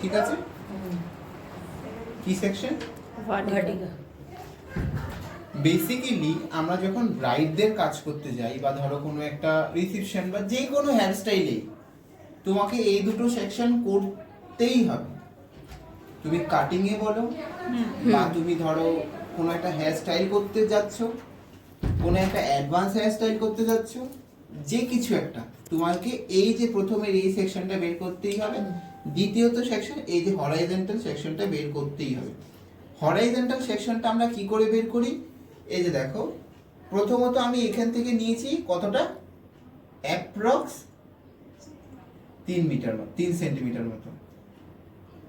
ঠিক আছে? কি সেকশন? ভার্টিকা। বেসিক্যালি আমরা যখন ব্রাইডদের কাজ করতে যাই বা ধরো কোনো একটা রিসেপশন বা যে কোনো হেয়ারস্টাইলে তোমাকে এই দুটো সেকশন করতেই হবে। তুমি কাটিং এ বলো বা তুমি ধরো কোনো একটা হেয়ার স্টাইল করতে যাচ্ছ, কোনো একটা অ্যাডভান্স হেয়ার স্টাইল করতে যাচ্ছ, যে কিছু একটা তোমাকে এই যে প্রথমের এই সেকশনটা বের করতেই হবে, দ্বিতীয়ত সেকশন এই যে হরাইজন্টাল সেকশনটা বের করতেই হবে। হরাইজন্টাল সেকশনটা আমরা কি করে বের করি? এই যে দেখো, প্রথমত আমি এখান থেকে নিয়েছি কতটা, অ্যাপ্রক্স 3 সেন্টিমিটার মতো,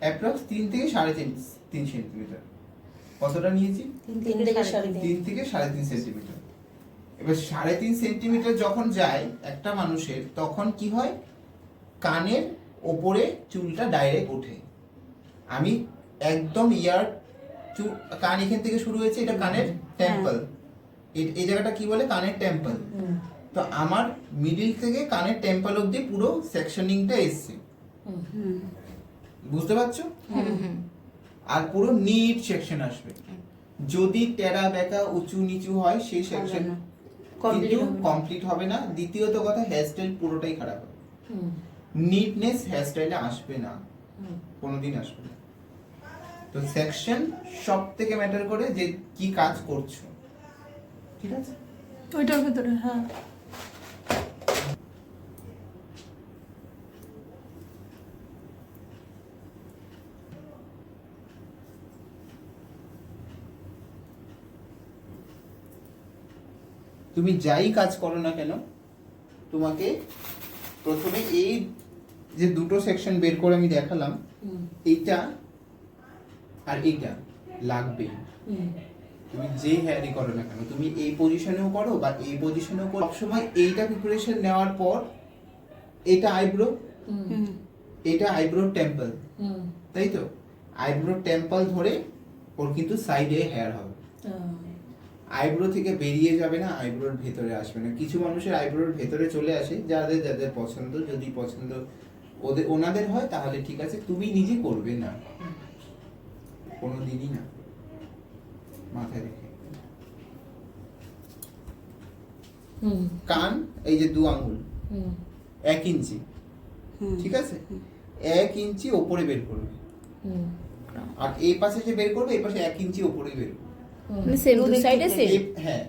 অ্যাপ্রক্স 3 থেকে 3.5 সেন্টিমিটার। কতটা নিয়েছি? 3 থেকে 3.5। 3 থেকে 3.5 সেন্টিমিটার। এবার 3.5 সেন্টিমিটার যখন যায় একটা মানুষের, তখন কি হয়, কানের ওপরে চুলটা ডাইরেক্ট ওঠে। আমি একদম কান এখান থেকে শুরু হয়েছে, এটা কানের টেম্পল, এই জায়গাটা কি বলে, কানের টেম্পল। তো আমার মিডিল থেকে কানের টেম্পল অবধি পুরো সেকশনিংটা এসছে, বুঝতে পারছো? আর পুরো নিট সেকশন আসবে। যদি টেরা বেঁকা উঁচু নিচু হয় সেই সেকশন কিন্তু কমপ্লিট হবে না। দ্বিতীয়ত কথা, হেয়ারস্টাইল পুরোটাই খারাপ হবে, নিটনেস হেয়ারস্টাইলে আসবে না, কোনোদিন আসবে না। তো সেকশন সব থেকে ম্যাটার করে যে কি কাজ করছো, ঠিক আছে? ওইটার ভিতরে হ্যাঁ। তুমি যাই কাজ করো না কেন, তোমাকে প্রথমে এই যে দুটো সেকশন বের করে আমি দেখালাম, এইটা আর এইটা লাগবে। তুমি যে হেয়ারই করো না কেন, তুমি এই পজিশনেও করো বা এই পজিশনেও করো, সবসময় এইটা প্রিপারেশন নেওয়ার পর এটা আইব্রো, এটা আইব্রো টেম্পল, তাই তো? আইব্রো টেম্পল ধরে ওর কিন্তু সাইডে হেয়ার হবে, আইব্রো থেকে বেরিয়ে যাবে না, আইব্রোর ভেতরে আসবে না। কিছু মানুষের আইব্রোর ভেতরে চলে আসে, যাদের যাদের পছন্দ, যদি পছন্দ ওনাদের হয় তাহলে ঠিক আছে, তুমি নিজে করবে না, কোনোদিনই না, মাথায় রেখে। কান এই যে 2 আঙ্গুল 1 ইঞ্চি, ঠিক আছে? 1 ইঞ্চি ওপরে বের করবে, আর এই পাশে যে বের করবে এই পাশে 1 ইঞ্চি ওপরে বের করবে, সেম দু সাইডে সেম। হ্যাঁ,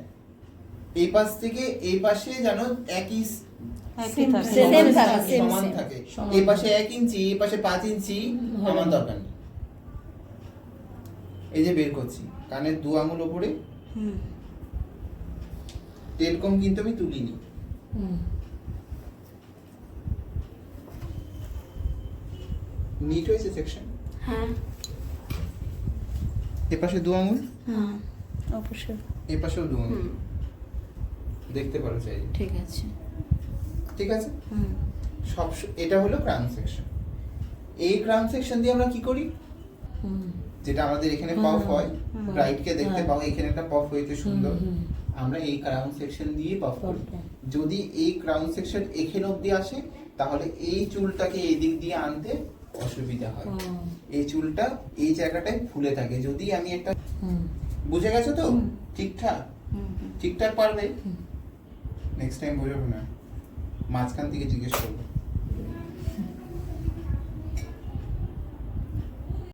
এই পাশ থেকে এই পাশে যেন একই সমান থাকে। এই পাশে 1 ইঞ্চি, এই পাশে 5 ইঞ্চি আমার দরকার নেই। এই যে বের করছি, কানের 2 আঙ্গুল ওপরে, টেলকম কিন্তু আমি তুলিনি। নিট হয়েছে সেকশন? হ্যাঁ এ পাশে 2 আঙ্গুল, হ্যাঁ অবশ্যই। এই পাশেও 2 আঙ্গুল, দেখতে পারো চাইলে, ঠিক আছে ঠিক আছে? সব এটা হলো ক্রাউন সেকশন। এই ক্রাউন সেকশন দিয়ে আমরা কি করি, যেটা আমাদের এখানে পফ হয়, ব্রাইডকে দেখতে পাও এখানে একটা পফ হয়েছে সুন্দর, আমরা এই ক্রাউন সেকশন দিয়ে পফ করি। যদি এই ক্রাউন সেকশন এখানে অবধি আসে, তাহলে এই চুলটাকে এই দিক দিয়ে আনতে অসুবিধা হয়, এই চুলটা এই জায়গাটায় ফুলে থাকে। যদি আমি একটা, বুঝে গেছো তো? ঠিকঠাক ঠিকঠাক পারবে, নেক্সট টাইম বোঝাবো না, মাঝখান থেকে জিজ্ঞেস করবো।